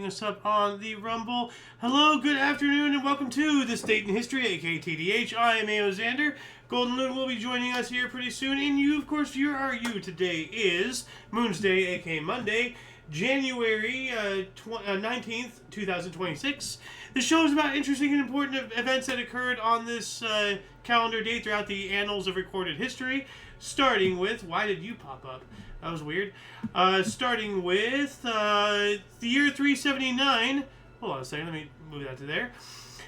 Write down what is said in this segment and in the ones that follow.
joining us up on the Rumble. Hello, good afternoon, and welcome to This Date in History, aka TDH. I am A.O. Xander. Golden Loon will be joining us here pretty soon, and you, of course, you are you. Today is Moon's Day, aka Monday, January 19th, 2026. The show is about interesting and important events that occurred on this calendar date throughout the annals of recorded history, starting with... Why did you pop up? That was weird. Starting with the year 379. Hold on a second, let me move that to there.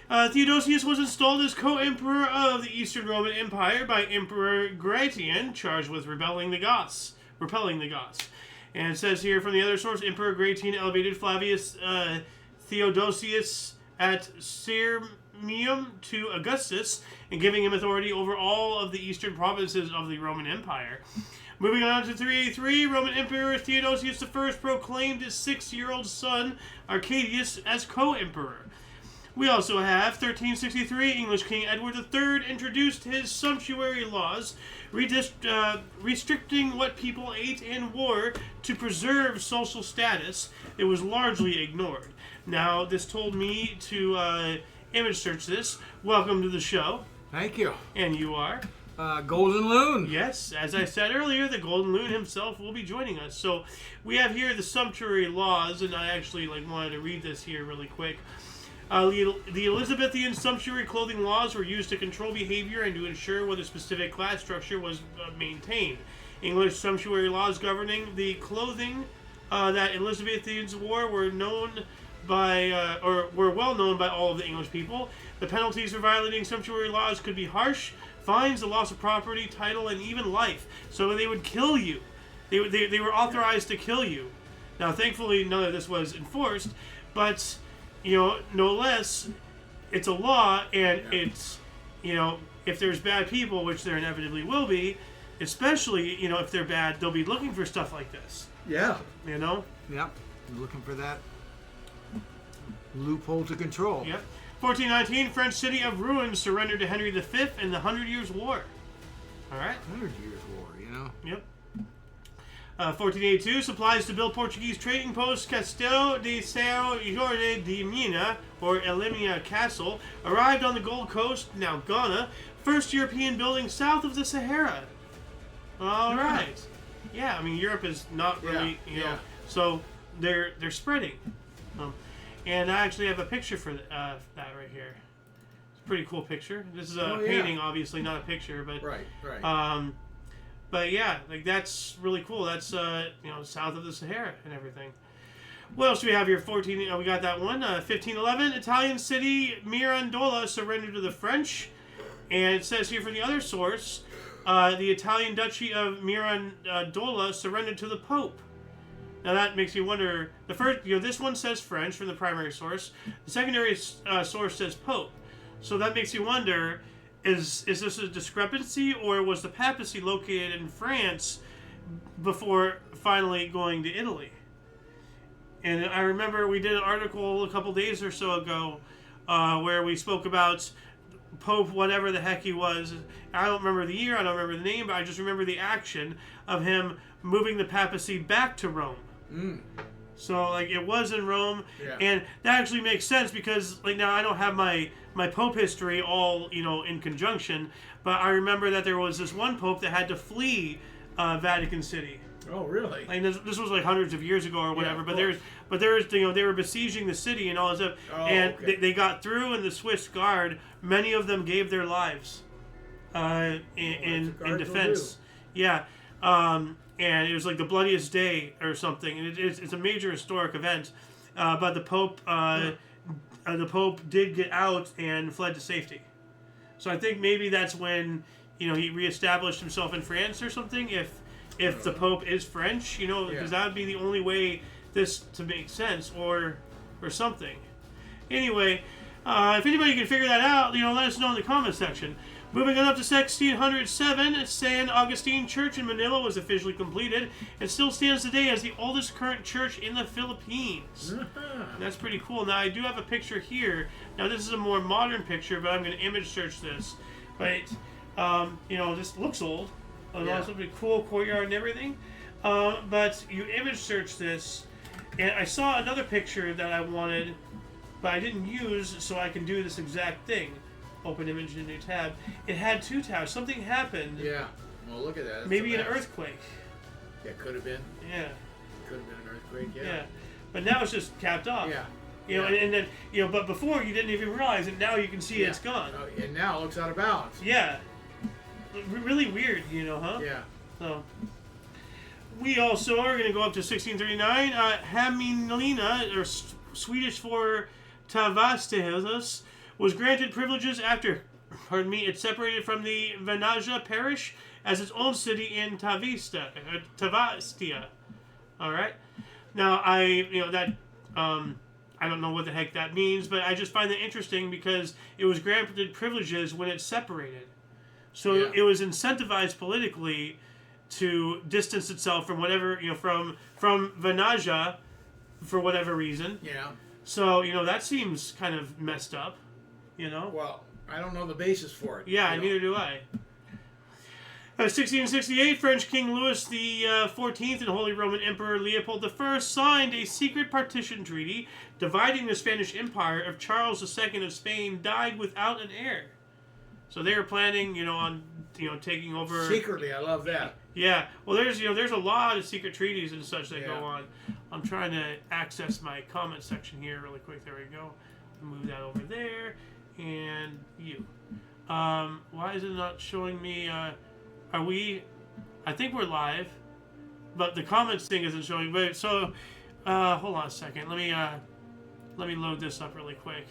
Theodosius was installed as co-emperor of the Eastern Roman Empire by Emperor Gratian, charged with repelling the Goths. And it says here from the other source, Emperor Gratian elevated Flavius Theodosius at Sirmium to Augustus, and giving him authority over all of the eastern provinces of the Roman Empire. Moving on to 383, Roman Emperor Theodosius I proclaimed his 6-year-old son Arcadius as co-emperor. We also have 1363, English King Edward III introduced his sumptuary laws, restricting what people ate and wore to preserve social status. It was largely ignored. Now, this told me to image search this. Welcome to the show. Thank you. And you are? Golden Loon. Yes, as I said earlier, the Golden Loon himself will be joining us. So we have here the sumptuary laws, and I actually wanted to read this here really quick. The Elizabethan sumptuary clothing laws were used to control behavior and to ensure whether specific class structure was maintained. English sumptuary laws governing the clothing that Elizabethans wore were well known by all of the English people. The penalties for violating sumptuary laws could be harsh. Fines, the loss of property, title, and even life. So they would kill you. They were authorized to kill you. Now, thankfully, none of this was enforced, but, no less, it's a law, and it's, if there's bad people, which there inevitably will be, especially, if they're bad, they'll be looking for stuff like this. Yeah. Yeah, they're looking for that loophole to control. Yep. 1419, French city of Rouen surrendered to Henry V in the 100 Years' War. All right. 100 Years' War, Yep. 1482, supplies to build Portuguese trading post Castelo de São Jorge de Mina, or Elimia Castle, arrived on the Gold Coast, now Ghana, first European building south of the Sahara. All right. Yeah, Europe is not really, so they're spreading. And I actually have a picture for that right here. It's a pretty cool picture. This is a painting, obviously, not a picture, but right. But yeah, that's really cool. That's south of the Sahara and everything. What else do we have here? We got that one. 1511, Italian city Mirandola surrendered to the French, and it says here from the other source, the Italian duchy of Mirandola surrendered to the Pope. Now that makes me wonder. The first, this one says French from the primary source. The secondary source says Pope. So that makes you wonder: is this a discrepancy, or was the papacy located in France before finally going to Italy? And I remember we did an article a couple days or so ago where we spoke about Pope, whatever the heck he was. I don't remember the year, I don't remember the name, but I just remember the action of him moving the papacy back to Rome. So it was in Rome, and that actually makes sense because now I don't have my Pope history all in conjunction, but I remember that there was this one Pope that had to flee Vatican City. Oh, really? This was hundreds of years ago or whatever. But there's they were besieging the city and all that stuff, and they got through. And the Swiss Guard, many of them gave their lives in defense. Yeah. And it was the bloodiest day or something. And it's a major historic event. But the Pope did get out and fled to safety. So I think maybe that's when he reestablished himself in France or something. If the Pope is French, because that would be the only way this to make sense or something. Anyway, if anybody can figure that out, let us know in the comment section. Moving on up to 1607, San Agustin Church in Manila was officially completed and still stands today as the oldest current church in the Philippines. That's pretty cool. Now, I do have a picture here. Now, this is a more modern picture, but I'm going to image search this. But, this looks old. And also a cool courtyard and everything. But you image search this, And I saw another picture that I wanted, but I didn't use, so I can do this exact thing. Open image in a new tab. It had 2 tabs. Something happened. Yeah. Well, look at that. That's Maybe a an mess. earthquake. Yeah, could have been. Yeah. Could have been an earthquake. Yeah. Yeah. But now it's just capped off. Yeah. You know, and then, you know, but before you didn't even realize it. Now you can see it's gone. Oh, and now it looks out of balance. Yeah. Really weird, you know, huh? Yeah. So, we also are going to go up to 1639. Hämeenlinna, or Swedish for Tavastehus, was granted privileges after, it separated from the Venaja parish as its own city in Tavastia. All right. Now, I don't know what the heck that means, but I just find that interesting because it was granted privileges when it separated. So it was incentivized politically to distance itself from whatever, you know, from Venaja for whatever reason. Yeah. So, you know, that seems kind of messed up, you know? Well, I don't know the basis for it. Yeah, neither do I. 1668, French King Louis XIV and Holy Roman Emperor Leopold I signed a secret partition treaty dividing the Spanish Empire if Charles II of Spain died without an heir. So they were planning, on taking over secretly. I love that. Yeah. Well, there's a lot of secret treaties and such that go on. I'm trying to access my comment section here really quick. There we go. Move that over there, and you. Why is it not showing me? Are we? I think we're live, but the comments thing isn't showing. But so, hold on a second. Let me load this up really quick.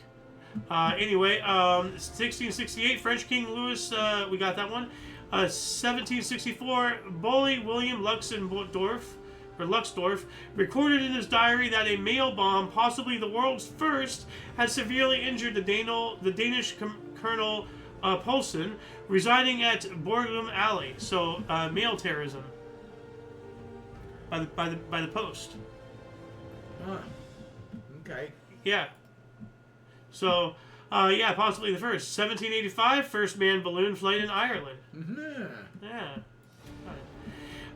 Anyway, 1668, French King Louis, we got that one. 1764, Bully William Luxemdorf, recorded in his diary that a mail bomb, possibly the world's first, had severely injured the Danish Colonel Poulsen, residing at Borgum Alley. So, mail terrorism by the post. Huh. Okay. Yeah. So, possibly the first. 1785, first manned balloon flight in Ireland. Mm-hmm. Yeah.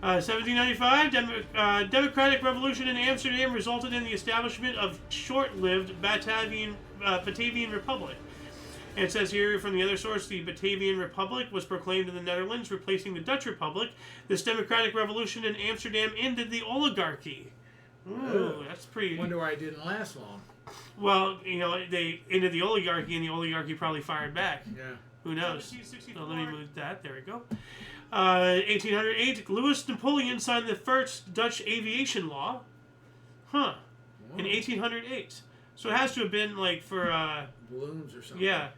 1795, Democratic Revolution in Amsterdam resulted in the establishment of short-lived Batavian Republic. And it says here from the other source, the Batavian Republic was proclaimed in the Netherlands, replacing the Dutch Republic. This Democratic Revolution in Amsterdam ended the oligarchy. Ooh, that's pretty... Wonder why it didn't last long. Well, they ended the oligarchy, and the oligarchy probably fired back. Yeah. Who knows? So let me move that. There we go. 1808, Louis Napoleon signed the first Dutch aviation law. Huh. In 1808. So it has to have been like for... balloons or something. Yeah.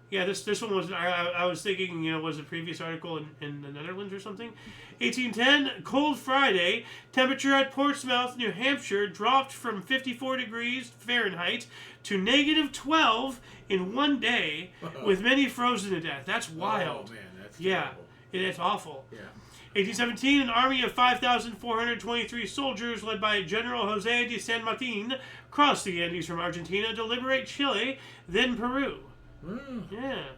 Yeah, this one was... I was thinking, was a previous article in the Netherlands or something. 1810, Cold Friday, temperature at Portsmouth, New Hampshire dropped from 54 degrees Fahrenheit to -12 in one day, with many frozen to death. That's wild. Oh, man, that's terrible. It's awful. Yeah. 1817, an army of 5,423 soldiers led by General José de San Martin crossed the Andes from Argentina to liberate Chile, then Peru. Mm. Yeah.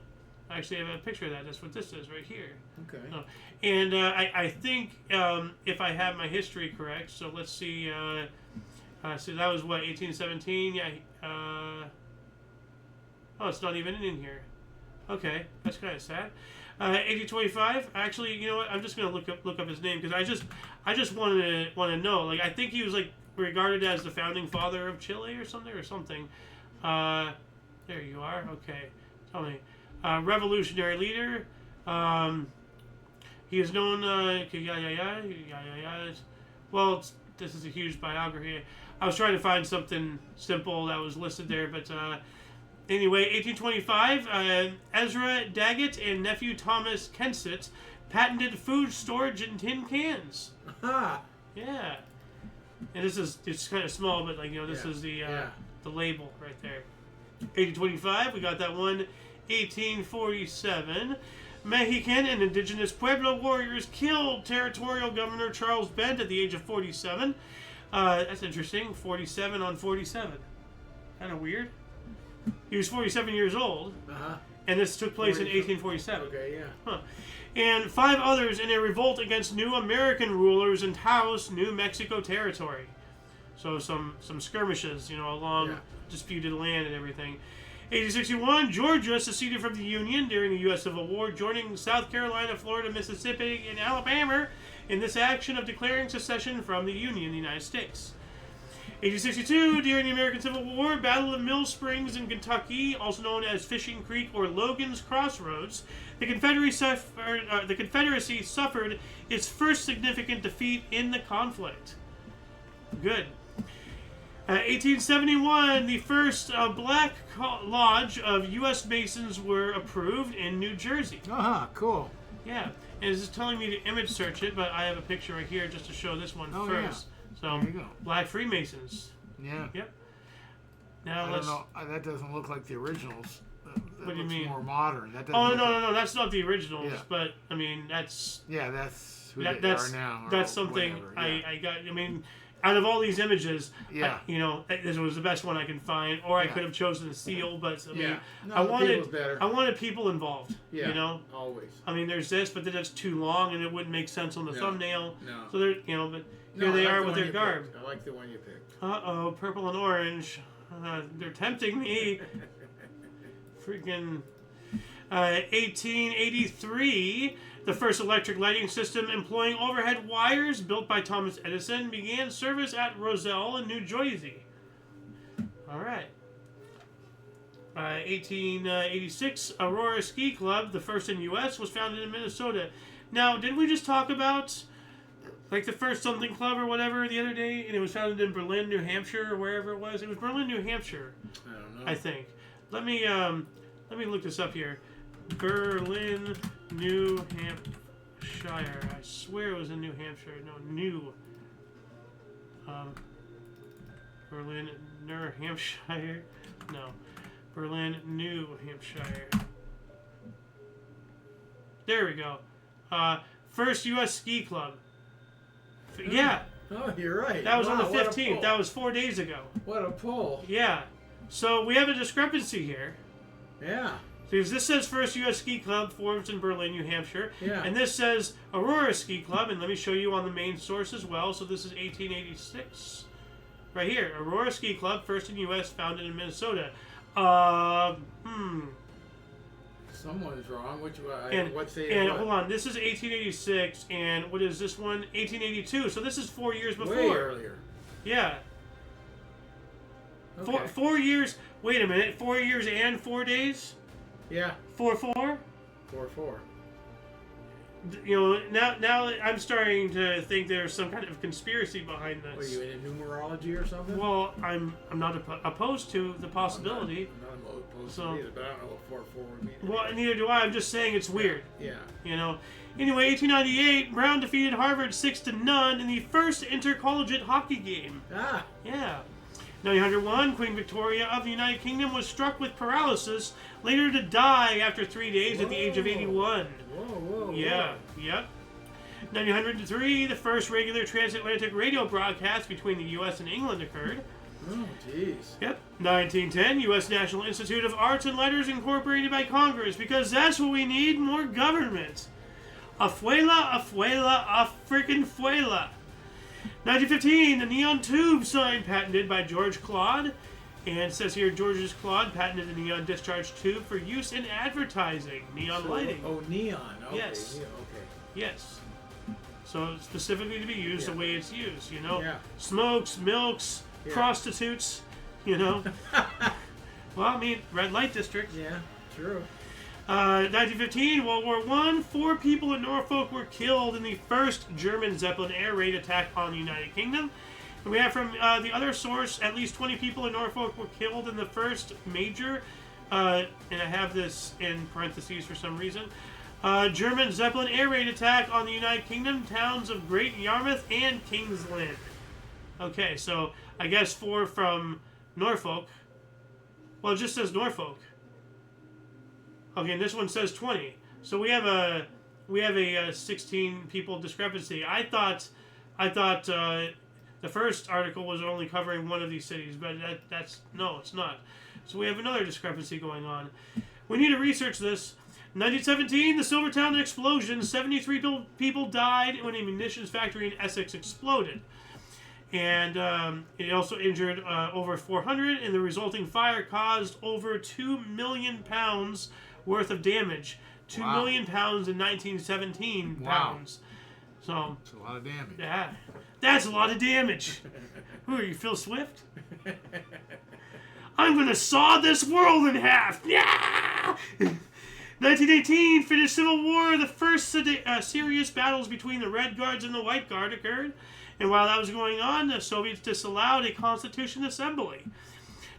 Actually, I have a picture of that. That's what this is right here. Okay. And I think if I have my history correct, so let's see. So that was what, 1817? Yeah. It's not even in here. Okay, that's kind of sad. 1825. Actually, you know what? I'm just gonna look up his name because I just want to know. Like, I think he was like regarded as the founding father of Chile or something. There you are. Okay, tell me. Revolutionary leader. He is known. Well, this is a huge biography. I was trying to find something simple that was listed there, but anyway, 1825. Ezra Daggett and nephew Thomas Kensett patented food storage in tin cans. Aha. Yeah, and it's kind of small, but this is the label right there. 1825. We got that one. 1847, Mexican and indigenous Pueblo warriors killed territorial governor Charles Bent at the age of 47. That's interesting. 47 on 47. Kind of weird. He was 47 years old, and this took place in 1847. Okay, yeah. Huh. And 5 others in a revolt against new American rulers in Taos, New Mexico territory. So some skirmishes, along Yeah. disputed land and everything. 1861, Georgia seceded from the Union during the U.S. Civil War, joining South Carolina, Florida, Mississippi, and Alabama in this action of declaring secession from the Union, the United States. 1862, during the American Civil War, Battle of Mill Springs in Kentucky, also known as Fishing Creek or Logan's Crossroads, the Confederacy suffered its first significant defeat in the conflict. Good. 1871, the first Black Lodge of U.S. Masons were approved in New Jersey. Cool. Yeah, and it's just telling me to image search it, but I have a picture right here just to show this one first. So, there you go. Black Freemasons. Yeah. Yep. Now I let's. don't know. That doesn't look like the originals. That What do you mean? More modern. That doesn't Oh look no, that's not the originals. Yeah. But I mean, that's. Yeah, that's who That, they that's are now. Or that's something whatever. Yeah. I got. I mean, out of all these images, Yeah. this was the best one I can find, or I Yeah. could have chosen the seal, but I mean, Yeah. No, I the wanted people's better. I wanted people involved. Yeah. Always. I mean, there's this, but then it's too long, and it wouldn't make sense on the No. thumbnail. No. So they're but here No, they I like are the with one their you garb. picked. I like the one you picked. Purple and orange. They're tempting me. Freaking 1883, the first electric lighting system employing overhead wires built by Thomas Edison began service at Roselle in New Jersey. All right. 1886, Aurora Ski Club, the first in U.S., was founded in Minnesota. Now, didn't we just talk about like the first something club or whatever the other day, and it was founded in Berlin, New Hampshire, or wherever it was? It was Berlin, New Hampshire. I don't know. I think. Let me look this up here. Berlin, New Hampshire. I swear it was in New Hampshire. No, Berlin, New Hampshire. No, Berlin, New Hampshire. There we go. First U.S. ski club. Yeah. Oh, you're right. That was on the Wow, what a 15th. pull. That was 4 days ago. What a pull. Yeah. So we have a discrepancy here. Yeah. Because this says First U.S. Ski Club forms in Berlin, New Hampshire. Yeah. And this says Aurora Ski Club, and let me show you on the main source as well. So this is 1886. Right here. Aurora Ski Club, first in U.S., founded in Minnesota. Someone's wrong. What's the And hold on, this is 1886, and what is this one? 1882. So this is 4 years before. Way earlier. Yeah. Okay. 4 years. Wait a minute. 4 years and 4 days. Yeah. 4-4. 4-4. Now I'm starting to think there's some kind of conspiracy behind this. What, are you into numerology or something? Well, I'm not opposed to the possibility. I'm not opposed So- to either, but I don't know what 4-4 would mean. Well, neither do I. I'm just saying it's weird. Yeah. Anyway, 1898, Brown defeated Harvard 6-0 in the first intercollegiate hockey game. Ah. Yeah. 1901, Queen Victoria of the United Kingdom was struck with paralysis, later to die after 3 days at the age of 81. Whoa. Yeah, yep. 1903, the first regular transatlantic radio broadcast between the U.S. and England occurred. Oh, jeez. Yep. 1910, U.S. National Institute of Arts and Letters incorporated by Congress, because that's what we need, more government. Afuela, freaking fuela. 1915, the neon tube sign patented by George Claude. And it says here, George Claude patented the neon discharge tube for use in advertising, neon lighting. Oh, neon. Okay. Yes. Yeah, okay. Yes. So specifically to be used the way it's used, Yeah. Smokes, milks, Yeah. prostitutes, Well, I mean, red light district. Yeah, true. 1915, World War I, 4 people in Norfolk were killed in the first German Zeppelin air raid attack on the United Kingdom. And we have from the other source, at least 20 people in Norfolk were killed in the first major, and I have this in parentheses for some reason, German Zeppelin air raid attack on the United Kingdom towns of Great Yarmouth and King's Lynn. Okay, so I guess 4 from Norfolk. Well, it just says Norfolk. Okay, and this one says 20. So we have a 16 people discrepancy. I thought the first article was only covering one of these cities, but that's no, it's not. So we have another discrepancy going on. We need to research this. 1917, the Silvertown explosion. 73 people died when a munitions factory in Essex exploded. And it also injured over 400, and the resulting fire caused over 2 million pounds worth of damage. 2 million pounds in 1917 pounds. So That's a lot of damage. yeah, that's a lot of damage. Who are you, Phil Swift? I'm gonna saw this world in half. Yeah. 1918, Finnish Civil War. The first serious battles between the Red Guards and the White Guard occurred. And while that was going on, the Soviets disallowed a Constitution Assembly.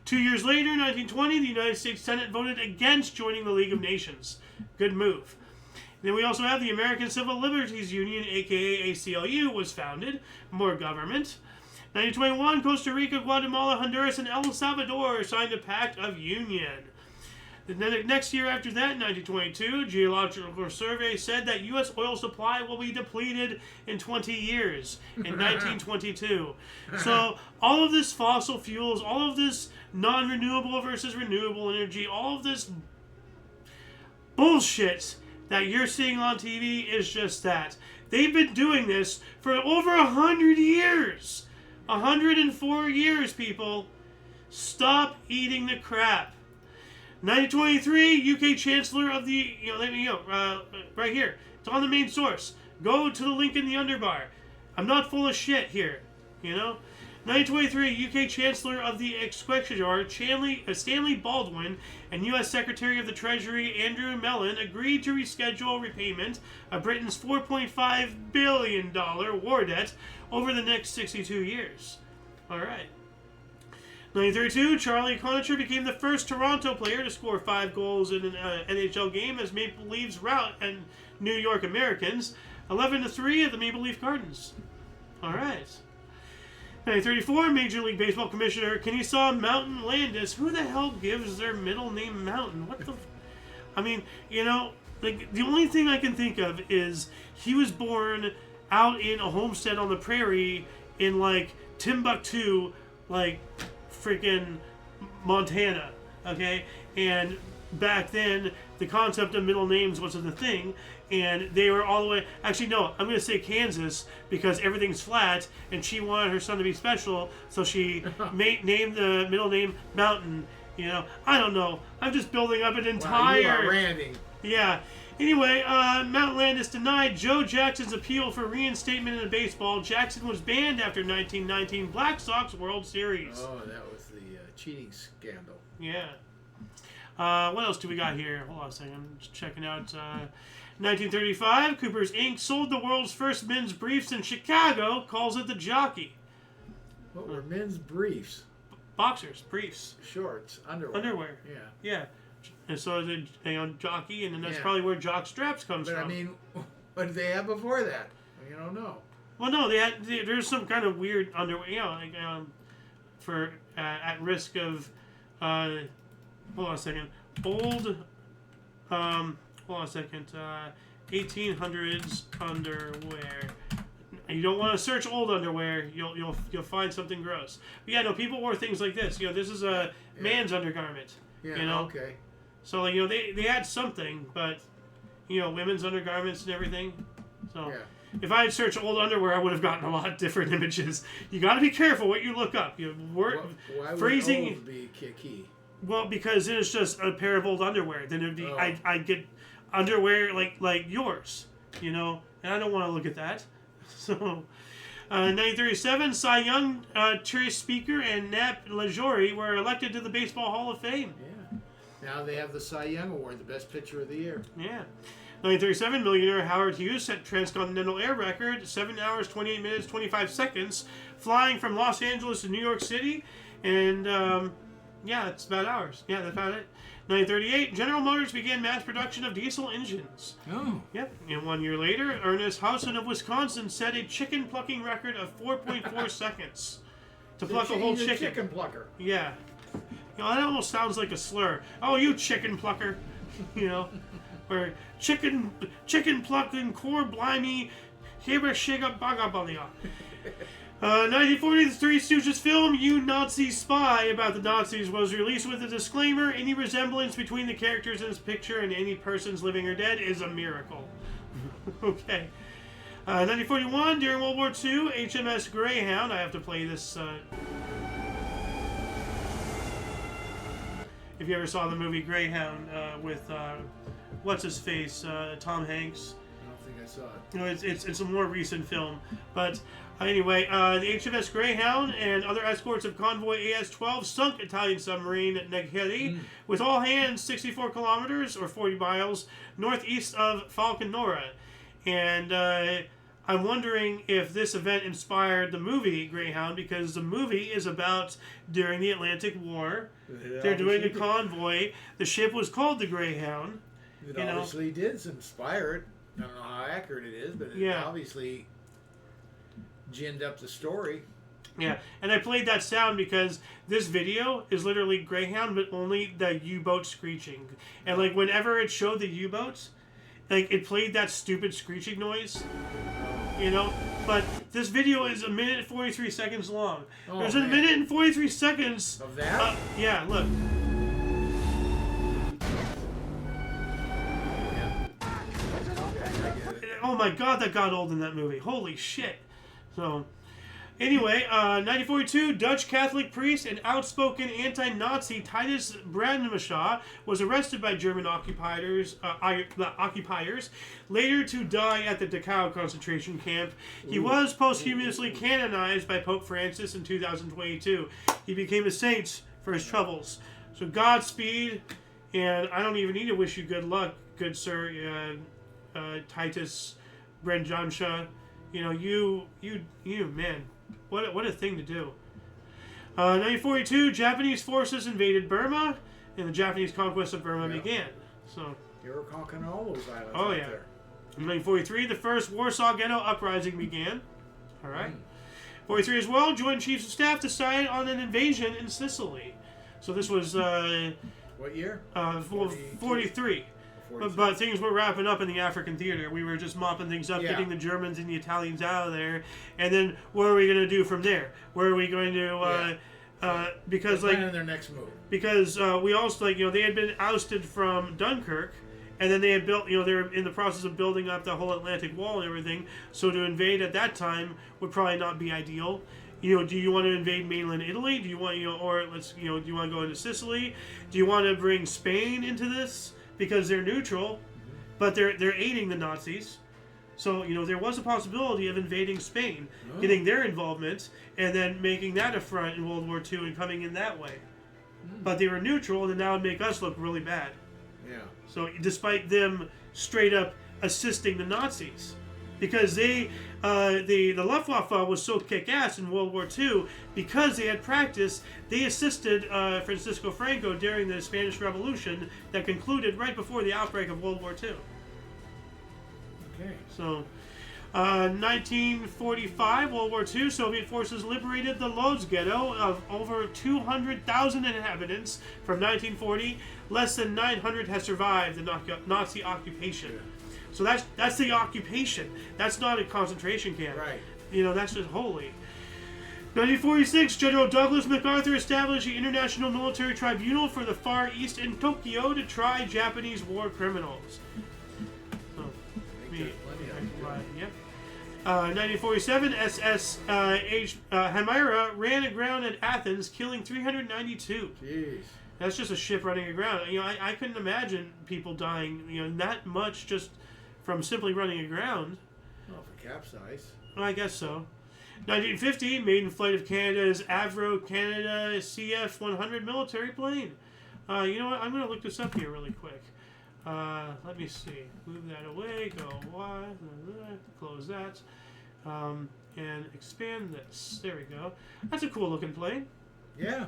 2 years later, 1920, the United States Senate voted against joining the League of Nations. Good move. And then we also have the American Civil Liberties Union, aka ACLU, was founded. More government. 1921, Costa Rica, Guatemala, Honduras, and El Salvador signed a Pact of Union. The next year after that, 1922, Geological Survey said that U.S. oil supply will be depleted in 20 years, in 1922. So all of this fossil fuels, all of this non-renewable versus renewable energy, all of this bullshit that you're seeing on TV is just that. They've been doing this for over 100 years. 104 years, people. Stop eating the crap. 1923, UK Chancellor of the, right here. It's on the main source. Go to the link in the underbar. I'm not full of shit here, 1923, UK Chancellor of the Exchequer, Stanley Baldwin, and U.S. Secretary of the Treasury, Andrew Mellon, agreed to reschedule repayment of Britain's $4.5 billion war debt over the next 62 years. All right. 1932, Charlie Conacher became the first Toronto player to score 5 goals in an NHL game as Maple Leafs rout and New York Americans 11-3 at the Maple Leaf Gardens. All right. 1934, Major League Baseball Commissioner Kennesaw Mountain Landis. Who the hell gives their middle name Mountain? What the? I mean, the only thing I can think of is he was born out in a homestead on the prairie in Timbuktu, freaking Montana, okay? And back then, the concept of middle names wasn't a thing, and they were all the way... Actually, no, I'm going to say Kansas, because everything's flat, and she wanted her son to be special, so she named the middle name Mountain, I don't know. I'm just building up an entire... Wow, you are ranting. Yeah. Anyway, Mount Landis denied Joe Jackson's appeal for reinstatement in baseball. Jackson was banned after 1919 Black Sox World Series. Oh, that was the cheating scandal. Yeah. What else do we got here? Hold on a second. I'm just checking out. 1935, Cooper's Inc. sold the world's first men's briefs in Chicago, calls it the Jockey. What were men's briefs? Boxers, briefs. Shorts, underwear. Underwear. Yeah. Yeah. And so the Jockey, and then that's Yeah. probably where jock straps comes But from. I mean, what did they have before that? You don't know. Well, no, there's some kind of weird underwear, for at risk of, hold on a second, hold on a second, 1800s underwear. You don't want to search old underwear. You'll find something gross. But yeah, no, people wore things like this. This is a man's undergarment. Yeah. Okay. So they had something, but women's undergarments and everything. So if I had searched old underwear, I would have gotten a lot of different images. You got to be careful what you look up. Why would phrasing old be key? Well, because then it's just a pair of old underwear. Then it'd be I'd get underwear like yours, and I don't want to look at that. So, 1937, Cy Young, Trace Speaker, and Nap Lajorie were elected to the Baseball Hall of Fame. Yeah. Now they have the Cy Young Award, the best pitcher of the year. Yeah. 1937, millionaire Howard Hughes set transcontinental air record, 7 hours, 28 minutes, 25 seconds, flying from Los Angeles to New York City. And, that's about hours. Yeah, that's about it. 1938, General Motors began mass production of diesel engines. Oh. Yep. And 1 year later, Ernest Housen of Wisconsin set a chicken plucking record of 4.4 seconds to pluck a whole chicken. Chicken plucker. Yeah. That almost sounds like a slur. Oh, you chicken plucker. Or chicken plucking core blimey hiba shiga bagabalia. 1940, the Three Stooges film You Nazi Spy about the Nazis was released with a disclaimer: any resemblance between the characters in this picture and any persons living or dead is a miracle. Okay. 1941, during World War II, HMS Greyhound. I have to play this. If you ever saw the movie Greyhound with what's his face, Tom Hanks. I don't think I saw it. You know, it's a more recent film, but anyway, the HMS Greyhound and other escorts of convoy AS-12 sunk Italian submarine Negheri with all hands 64 kilometers or 40 miles northeast of Falconora, and I'm wondering if this event inspired the movie Greyhound, because the movie is about during the Atlantic War. They're doing a convoy. The ship was called the Greyhound. It obviously did inspire it. I don't know how accurate it is, but it obviously ginned up the story. Yeah, and I played that sound because this video is literally Greyhound, but only the U-boat screeching. And like whenever it showed the U-boats, like it played that stupid screeching noise. You know, but this video is 1 minute and 43 seconds long. Oh, There's a minute and 43 seconds of that. Yeah, look. Oh my God, that got old in that movie. Holy shit. So, anyway, 1942, Dutch Catholic priest and outspoken anti-Nazi Titus Brandmershaw was arrested by German occupiers, later to die at the Dachau concentration camp. He was posthumously canonized by Pope Francis in 2022. He became a saint for his troubles. So Godspeed, and I don't even need to wish you good luck, good sir, Titus Brandmershaw. You know, you man. What a thing to do. 1942, Japanese forces invaded Burma, and the Japanese conquest of Burma began. So they were conquering all those islands. Oh yeah. There. In 1943, the first Warsaw Ghetto uprising began. All right. 43 as well, Joint Chiefs of Staff decided on an invasion in Sicily. So this was what year? 43. But things were wrapping up in the African theater. We were just mopping things up, getting the Germans and the Italians out of there, and then what are we going to do from there? Where are we going to? Because they're planning their next move. Because we also they had been ousted from Dunkirk, and then they had built. They were in the process of building up the whole Atlantic Wall and everything. So to invade at that time would probably not be ideal. Do you want to invade mainland Italy? Do you want or let's do you want to go into Sicily? Do you want to bring Spain into this? Because they're neutral, but they're aiding the Nazis. So, there was a possibility of invading Spain, getting their involvement, and then making that a front in World War II and coming in that way. But they were neutral, and that would make us look really bad. Yeah. So, despite them straight up assisting the Nazis. Because the Luftwaffe was so kick-ass in World War II, because they had practice, they assisted Francisco Franco during the Spanish Revolution that concluded right before the outbreak of World War II. Okay. So, 1945, World War II, Soviet forces liberated the Lodz ghetto of over 200,000 inhabitants. From 1940, less than 900 has survived the Nazi occupation. Yeah. So that's the occupation. That's not a concentration camp. Right. That's just holy. 1946, General Douglas MacArthur established the International Military Tribunal for the Far East in Tokyo to try Japanese war criminals. So, 1947, SS Himera ran aground at Athens, killing 392. Jeez. That's just a ship running aground. I couldn't imagine people dying, that much just from simply running aground. Oh, for capsize. Well, I guess so. 1950, maiden flight of Canada's Avro Canada CF-100 military plane. You know what? I'm going to look this up here really quick. Let me see. Move that away. Go wide. Close that. And expand this. There we go. That's a cool looking plane. Yeah.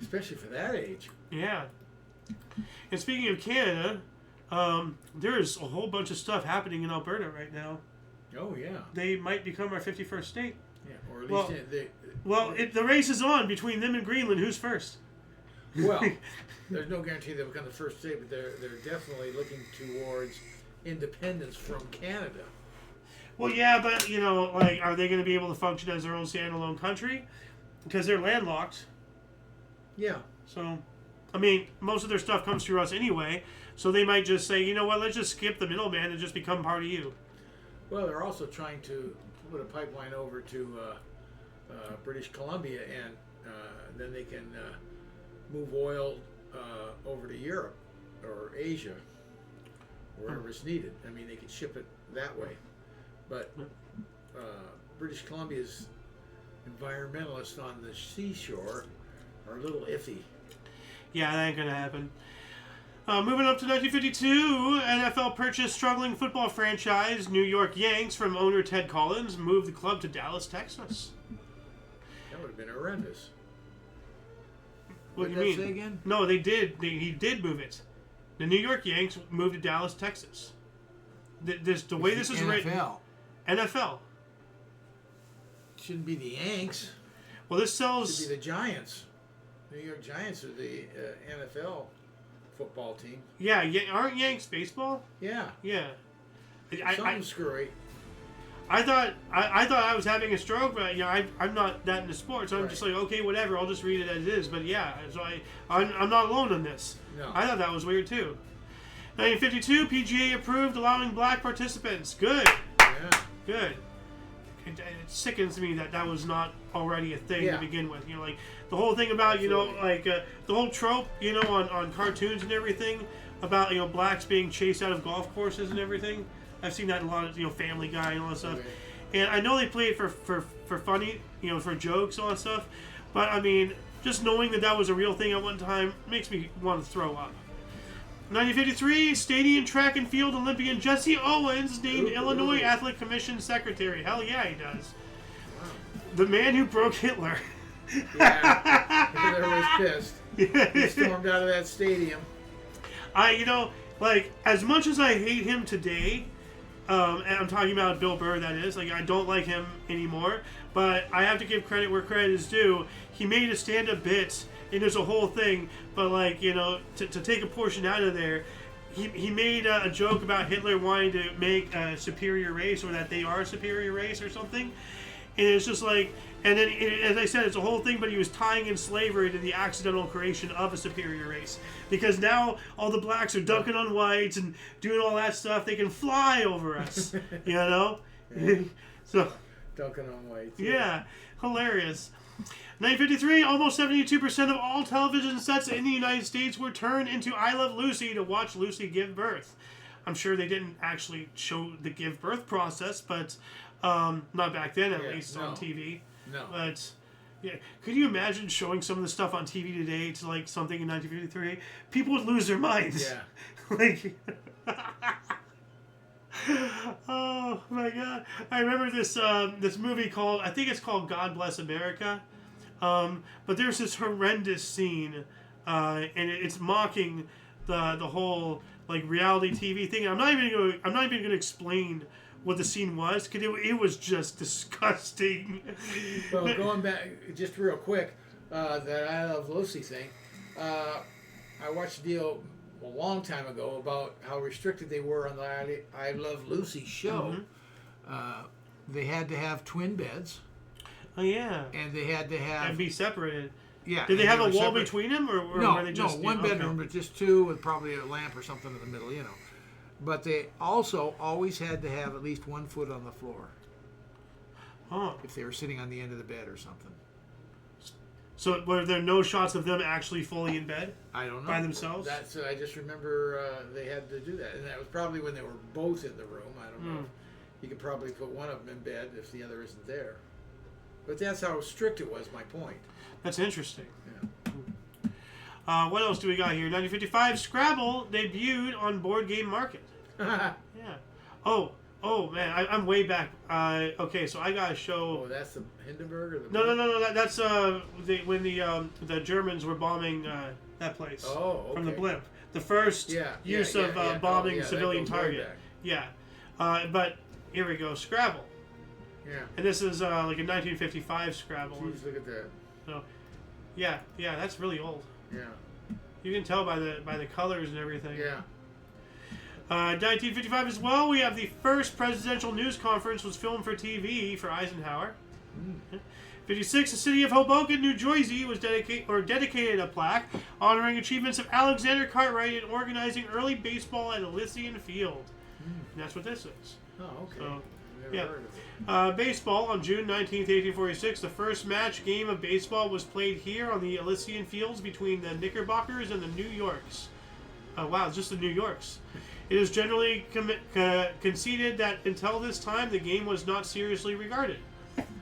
Especially for that age. Yeah. And speaking of Canada, there's a whole bunch of stuff happening in Alberta right now. Oh, yeah. They might become our 51st state. Yeah, or at least the race is on between them and Greenland. Who's first? Well, there's no guarantee they'll become the first state, but they're definitely looking towards independence from Canada. Well, yeah, but, are they going to be able to function as their own standalone country? Because they're landlocked. Yeah. So, most of their stuff comes through us anyway, so they might just say, you know what, let's just skip the middleman and just become part of you. Well, they're also trying to put a pipeline over to British Columbia, and then they can move oil over to Europe or Asia, wherever it's needed. I mean, they can ship it that way. But British Columbia's environmentalists on the seashore are a little iffy. Yeah, that ain't gonna happen. Moving up to 1952, NFL purchased struggling football franchise New York Yanks from owner Ted Collins, moved the club to Dallas, Texas. That would have been horrendous. What do you did mean? that say again? No, they did. He did move it. The New York Yanks moved to Dallas, Texas. The way this is written. NFL. Shouldn't be the Yanks. Well, this sells. Should be the Giants. New York Giants are the NFL football team. Yeah, aren't Yanks baseball? Yeah. Yeah. Something screwy. I thought I was having a stroke, but I'm not that into sports. So I'm just like, okay, whatever. I'll just read it as it is. But yeah, so I'm not alone on this. No. I thought that was weird too. 1952, PGA approved allowing black participants. Good. Yeah. Good. It sickens me that was not already a thing to begin with. Like the whole thing about the whole trope on cartoons and everything about blacks being chased out of golf courses and everything. I've seen that in a lot of Family Guy and all that stuff. Okay. And I know they play it for funny, for jokes and all that stuff. But I mean, just knowing that was a real thing at one time makes me want to throw up. 1953, Stadium Track and Field Olympian Jesse Owens named Illinois Athletic Commission Secretary. Hell yeah, he does. Wow. The man who broke Hitler. Yeah, Hitler was pissed. He stormed out of that stadium. As much as I hate him today, and I'm talking about Bill Burr, that is, I don't like him anymore, but I have to give credit where credit is due. He made a stand-up bit, and there's a whole thing, but to take a portion out of there, he made a joke about Hitler wanting to make a superior race, or that they are a superior race or something, and it's just and then, as I said, it's a whole thing, but he was tying in slavery to the accidental creation of a superior race. Because now all the blacks are dunking on whites and doing all that stuff. They can fly over us, Yeah. So, Dunking on whites. Yeah, hilarious. 1953, almost 72% of all television sets in the United States were turned into I Love Lucy to watch Lucy give birth. I'm sure they didn't actually show the give birth process, but not back then, at least on TV. No. But yeah, could you imagine showing some of the stuff on TV today to something in 1953? People would lose their minds. Yeah. Oh my God! I remember this movie called, I think it's called God Bless America, but there's this horrendous scene, and it's mocking the whole reality TV thing. I'm not even going to explain what the scene was, because it was just disgusting. Well, going back just real quick, that I Love Lucy thing, I watched a deal a long time ago about how restricted they were on the I Love Lucy show. Mm-hmm. They had to have twin beds. Oh yeah. And they had to have... And be separated. Yeah. Did they have a wall between them, or were they just... No, one bedroom, but just two with probably a lamp or something in the middle, But they also always had to have at least 1 foot on the floor. Huh. If they were sitting on the end of the bed or something. So were there no shots of them actually fully in bed? I don't know. By themselves? I just remember they had to do that. And that was probably when they were both in the room. I don't know. You could probably put one of them in bed if the other isn't there. But that's how strict it was, my point. That's interesting. Yeah. What else do we got here? 1955, Scrabble debuted on Board Game Market. Yeah. Oh man, I'm way back. Okay, so I got a show. Oh, that's the Hindenburg or the... No. That's when the Germans were bombing that place. Oh, okay. From the blimp. The first use of bombing civilian target. Yeah. But here we go, Scrabble. Yeah. And this is like a 1955 Scrabble. Jeez, look at that. So, yeah, that's really old. Yeah. You can tell by the colors and everything. Yeah. 1955 as well, we have the first presidential news conference was filmed for TV for Eisenhower. 56, the city of Hoboken, New Jersey was dedicated a plaque honoring achievements of Alexander Cartwright in organizing early baseball at Elysian Field. And that's what this is. Oh, okay. So, Never heard of it. Baseball on June 19th, 1846. The first game of baseball was played here on the Elysian Fields between the Knickerbockers and the New Yorks. Wow, it's just the New Yorks. It is generally conceded that until this time, the game was not seriously regarded.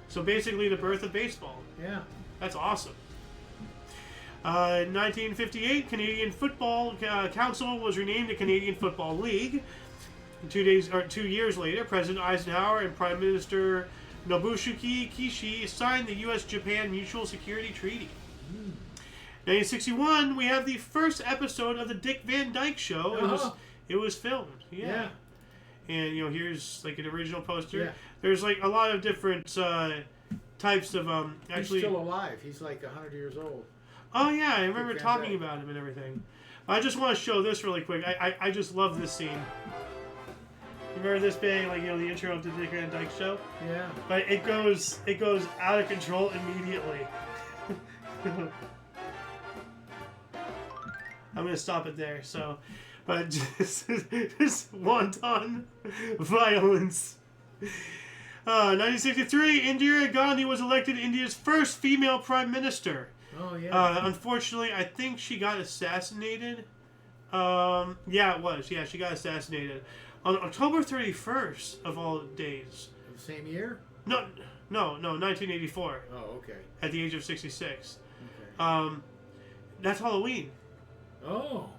So basically, the birth of baseball. Yeah. That's awesome. 1958, Canadian Football Council was renamed the Canadian Football League. 2 years later, President Eisenhower and Prime Minister Nobusuke Kishi signed the U.S.-Japan Mutual Security Treaty. 1961, we have the first episode of the Dick Van Dyke Show. It was filmed. Yeah. And here's like an original poster. Yeah. There's like a lot of different types of actually. He's still alive. He's like 100 years old. Oh yeah, I remember talking about him and everything. I just want to show this really quick. I just love this scene. Remember this being like the intro of the Dick Van Dyke Show? Yeah. But it goes out of control immediately. I'm gonna stop it there. So, but just wanton violence. 1963, Indira Gandhi was elected India's first female prime minister. Oh yeah. Unfortunately, I think she got assassinated. Yeah, it was. Yeah, she got assassinated on October 31st of all days. The same year? No, 1984. Oh, okay. At the age of 66. Okay. That's Halloween. Oh.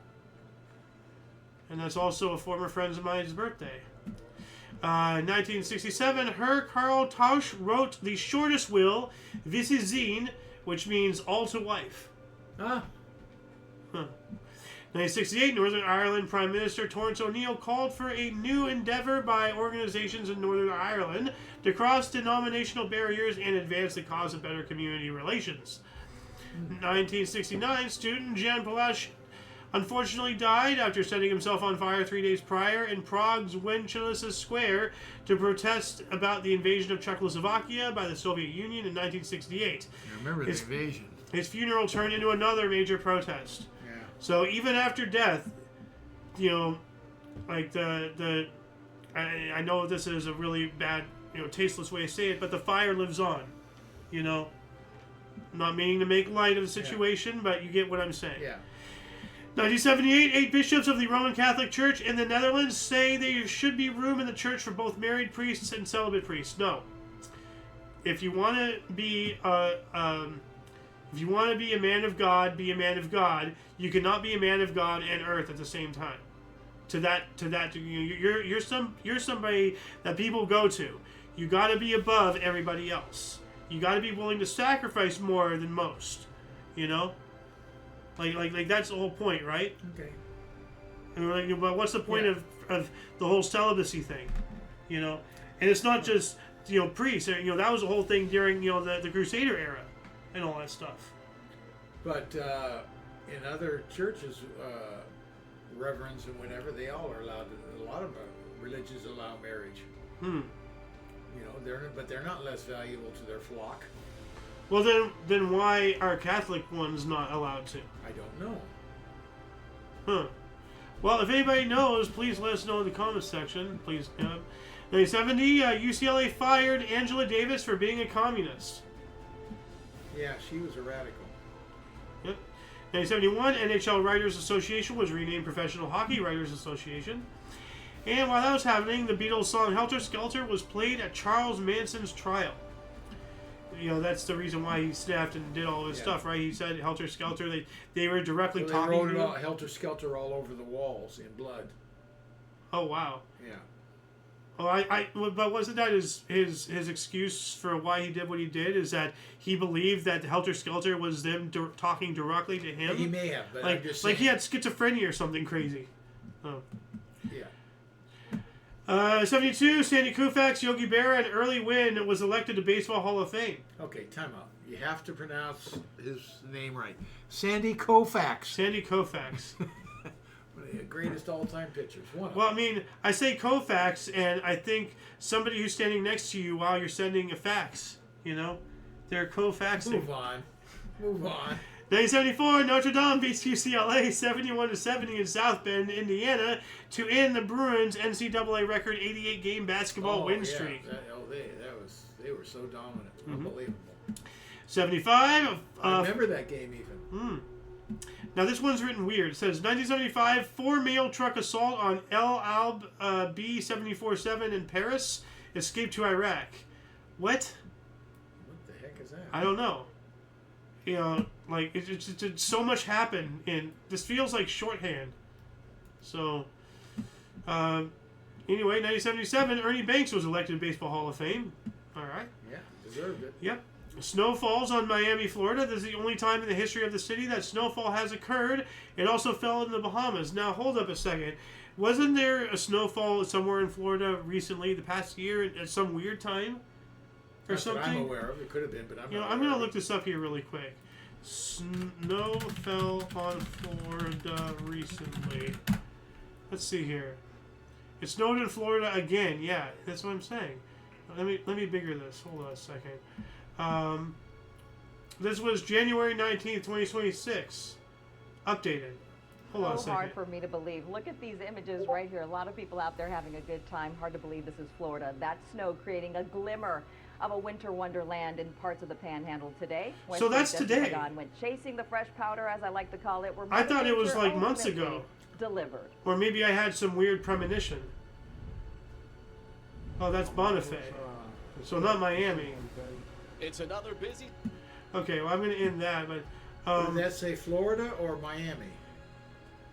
And that's also a former friend of mine's birthday. 1967, Karl Tausch wrote the shortest will, Visizine, which means all to wife. Ah. 1968, Northern Ireland Prime Minister Torrance O'Neill called for a new endeavour by organisations in Northern Ireland to cross denominational barriers and advance the cause of better community relations. 1969, student Jan Palach unfortunately died after setting himself on fire 3 days prior in Prague's Wenceslas Square to protest about the invasion of Czechoslovakia by the Soviet Union in 1968. I remember the invasion. His funeral turned into another major protest. Yeah. So even after death, like I know this is a really bad, tasteless way to say it, but the fire lives on. I'm not meaning to make light of the situation, but you get what I'm saying. Yeah. 1978, 8 bishops of the Roman Catholic Church in the Netherlands say there should be room in the church for both married priests and celibate priests. No. If you want to be a man of God, be a man of God. You cannot be a man of God and earth at the same time. You're somebody that people go to. You got to be above everybody else. You got to be willing to sacrifice more than most. Like that's the whole point, right? Okay. And but what's the point of the whole celibacy thing? And it's not just priests. That was the whole thing during the Crusader era and all that stuff. But in other churches, reverends and whatever, they all are allowed. A lot of religions allow marriage. They're not less valuable to their flock. Well, then why are Catholic ones not allowed to? I don't know. Huh. Well, if anybody knows, please let us know in the comments section. Please. 1970, UCLA fired Angela Davis for being a communist. Yeah, she was a radical. Yep. 1971, NHL Writers Association was renamed Professional Hockey Writers Association. And while that was happening, the Beatles song Helter Skelter was played at Charles Manson's trial. That's the reason why he snapped and did all this stuff, right? He said Helter Skelter. They were directly talking. They wrote about Helter Skelter all over the walls in blood. Oh wow. Yeah. Oh, but wasn't that his excuse for why he did what he did? Is that he believed that Helter Skelter was them talking directly to him? He may have, but like I'm just saying. Like he had schizophrenia or something crazy. Oh. Yeah. 72, Sandy Koufax, Yogi Berra, and Early Wynn was elected to Baseball Hall of Fame. Okay, time out. You have to pronounce his name right. Sandy Koufax. Sandy Koufax. One of the greatest all-time pitchers. Well, I mean, I say Koufax, and I think somebody who's standing next to you while you're sending a fax. They're Koufaxing. Move on. 1974, Notre Dame beats UCLA 71-70 in South Bend, Indiana, to end the Bruins' NCAA record 88-game basketball win streak. They were so dominant, unbelievable. 75. I remember that game even. Now this one's written weird. It says 1975, 4 mail truck assault on El Alb B-747 in Paris, escaped to Iraq. What? What the heck is that? I don't know. You know, like it's so much happened in this feels like shorthand. So, anyway, 1977, Ernie Banks was elected Baseball Hall of Fame. All right. Yeah, deserved it. Yep. Snow falls on Miami, Florida. This is the only time in the history of the city that snowfall has occurred. It also fell in the Bahamas. Now, hold up a second. Wasn't there a snowfall somewhere in Florida recently, the past year, at some weird time? Or Not something? that I'm aware of. It could have been, but I'm not I'm aware going to of look this up here really quick. Snow fell on Florida recently. Let's see here. It snowed in Florida again. Yeah, that's what I'm saying. Let me bigger this. Hold on a second. This was January 19th, 2026. Updated. Hold on a So second. hard for me to believe. Look at these images right here. A lot of people out there having a good time. Hard to believe this is Florida. That snow creating a glimmer of a winter wonderland in parts of the Panhandle today. So that's today. God went chasing the fresh powder, as I like to call it. Where I thought it was nature like months ultimately ago. Delivered. Or maybe I had some weird premonition. Oh, that's Bonifay. So not Miami. It's another busy. Okay, well I'm going to end that, but Did that say Florida or Miami?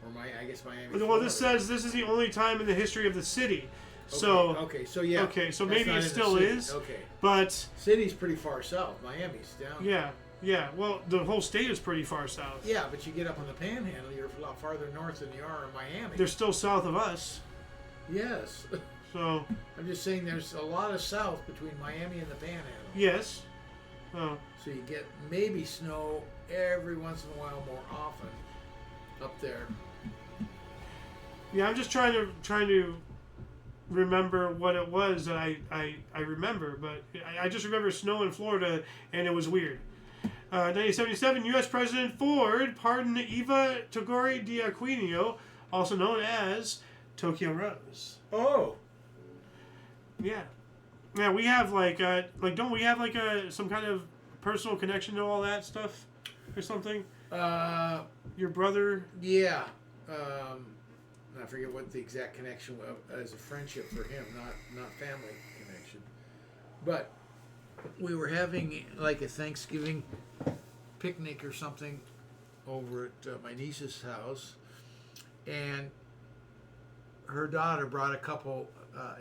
Or I guess Miami. well, this says this is the only time in the history of the city. So okay, so yeah. okay, so that's maybe not it in the still city. is. Okay. But City's pretty far south. Miami's down. yeah. Well, the whole state is pretty far south. Yeah, but you get up on the Panhandle, you're a lot farther north than you are in Miami. They're still south of us. Yes. So I'm just saying there's a lot of south between Miami and the Panhandle. yes. Oh. So you get maybe snow every once in a while more often up there. Yeah, I'm just trying to remember what it was that I remember, but I just remember snow in Florida, and it was weird. 1977, U.S. President Ford pardoned Eva Togori D'Aquino, also known as Tokyo Rose. Oh. Yeah. Yeah, we have don't we have some kind of personal connection to all that stuff or something? Your brother? Yeah. I forget what the exact connection was as a friendship for him, not family connection. But we were having like a Thanksgiving picnic or something over at my niece's house, and her daughter brought a couple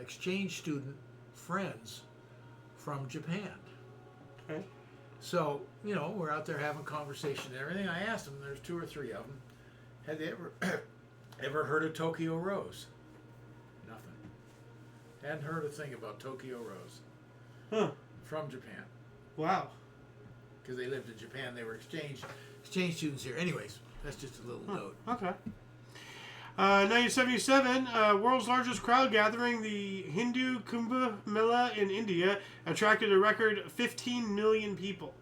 exchange student friends from Japan. Okay. So, we're out there having conversation and everything. I asked them, there's 2 or 3 of them, had they ever heard of Tokyo Rose? Nothing. Hadn't heard a thing about Tokyo Rose. Huh. From Japan. Wow. Because they lived in Japan. They were exchange students here. Anyways, that's just a little note. Okay. 1977, world's largest crowd gathering, the Hindu Kumbh Mela in India, attracted a record 15 million people.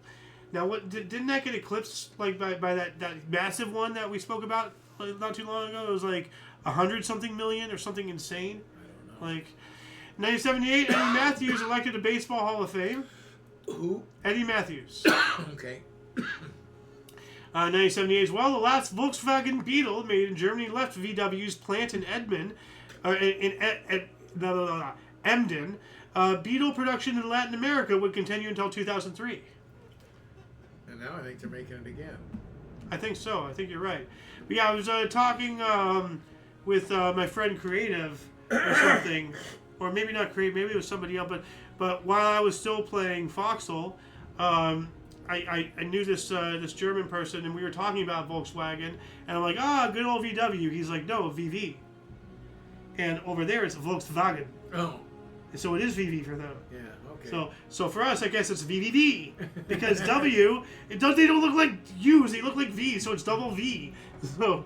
Now, what didn't that get eclipsed by that massive one that we spoke about not too long ago? It was like 100-something million or something insane. I don't know. Like 1978, Eddie Matthews elected to Baseball Hall of Fame. Who? Eddie Matthews. Okay. 1978 as well, the last Volkswagen Beetle made in Germany left VW's plant in Emden. Beetle production in Latin America would continue until 2003. And now I think they're making it again. I think so. I think you're right. But yeah, I was talking with my friend Creative or something, or maybe not Creative, maybe it was somebody else. But while I was still playing Foxhole, I knew this German person, and we were talking about Volkswagen, and I'm like, good old VW. He's like, no, VV. And over there, it's Volkswagen. Oh. And so it is VV for them. Yeah, okay. So for us, I guess it's VVV, because W, they don't look like U's, they look like V, so it's double V. So,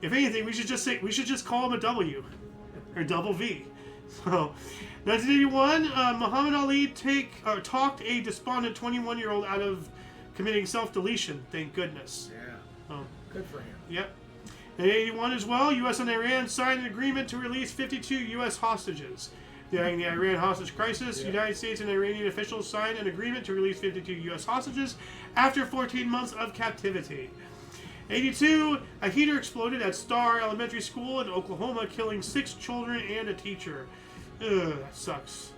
if anything, we should just call them a W, or double V. So, 1981, Muhammad Ali talked a despondent 21-year-old out of committing self-deletion. Thank goodness. Yeah. Good for him. Yep. In 81 as well, U.S. and Iran signed an agreement to release 52 U.S. hostages. During the Iran hostage crisis, United States and Iranian officials signed an agreement to release 52 U.S. hostages after 14 months of captivity. 82, a heater exploded at Star Elementary School in Oklahoma, killing 6 children and a teacher. Ugh, that sucks.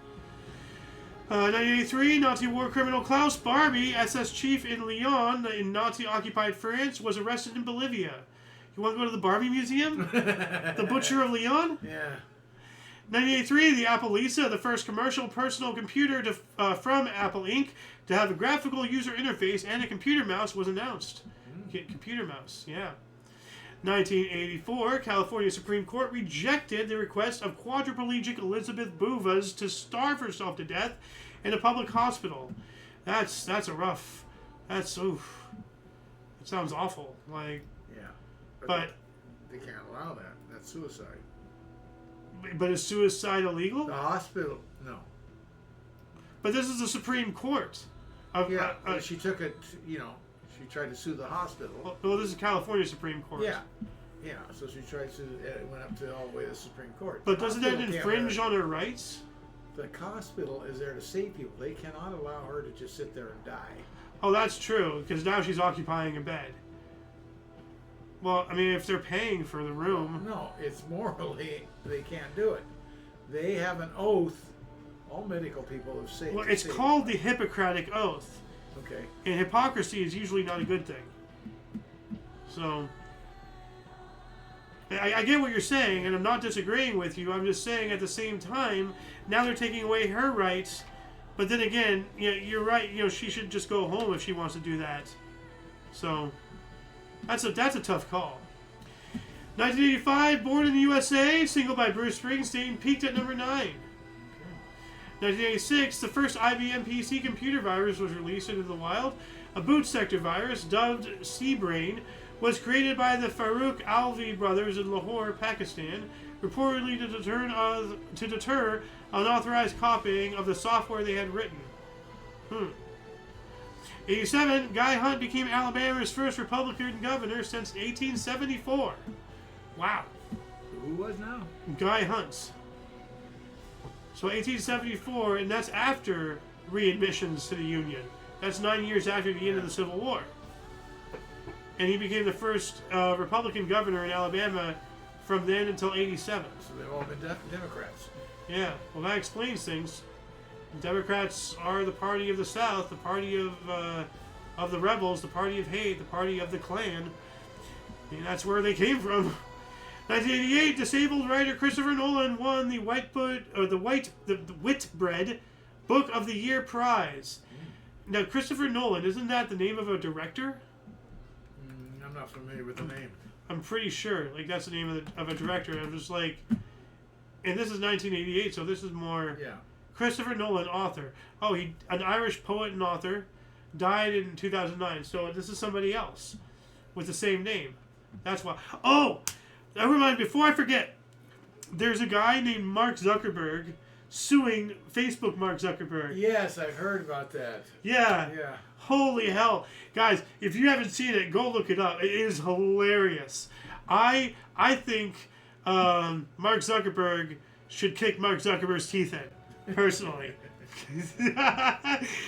1983, Nazi war criminal Klaus Barbie, SS chief in Lyon, in Nazi-occupied France, was arrested in Bolivia. You want to go to the Barbie Museum? The Butcher of Lyon? Yeah. 1983, the Apple Lisa, the first commercial personal computer from Apple Inc. to have a graphical user interface and a computer mouse was announced. Computer mouse, yeah. 1984, California Supreme Court rejected the request of quadriplegic Elizabeth Buvas to starve herself to death in a public hospital. That's a rough. That's oof. It sounds awful. Like, Yeah. but they can't allow that. That's suicide. But is suicide illegal? The hospital, no. But this is the Supreme Court. Yeah, but she took it, you know, she tried to sue the hospital. Well, this is California Supreme Court. Yeah. Yeah, so she tried to, it went up to all the way to the Supreme Court. But doesn't that infringe on her rights? The hospital is there to save people. They cannot allow her to just sit there and die. Oh, that's true, because now she's occupying a bed. Well, I mean, if they're paying for the room... No, it's morally, they can't do it. They have an oath. All medical people have said. Well, it's called the Hippocratic Oath. Okay. And hypocrisy is usually not a good thing. So... I get what you're saying, and I'm not disagreeing with you. I'm just saying at the same time, now they're taking away her rights. But then again, you're right. You know, she should just go home if she wants to do that. So... That's a tough call. 1985, Born in the USA, single by Bruce Springsteen, peaked at number 9. 1986, the first IBM PC computer virus was released into the wild. A boot sector virus, dubbed Seabrain, was created by the Farooq Alvi brothers in Lahore, Pakistan, reportedly to deter unauthorized copying of the software they had written. 87, Guy Hunt became Alabama's first Republican governor since 1874. Wow. Who was now? Guy Hunt. So 1874, and that's after readmissions to the Union. That's 9 years after the end of the Civil War. And he became the first Republican governor in Alabama from then until 87. So they've all been Democrats. Yeah, well that explains things. Democrats are the party of the South, the party of the rebels, the party of hate, the party of the Klan. And that's where they came from. 1988, disabled writer Christopher Nolan won the Whitbread Book of the Year prize. Now, Christopher Nolan, isn't that the name of a director? I'm not familiar with the name. I'm pretty sure. Like, that's the name of a director. And I'm just like... And this is 1988, so this is more... Yeah. Christopher Nolan, author. Oh, an Irish poet and author, died in 2009. So this is somebody else with the same name. That's why. Oh, never mind. Before I forget, there's a guy named Mark Zuckerberg suing Facebook Mark Zuckerberg. Yes, I've heard about that. Yeah. Yeah. Holy hell. Guys, if you haven't seen it, go look it up. It is hilarious. I think Mark Zuckerberg should kick Mark Zuckerberg's teeth in. Personally.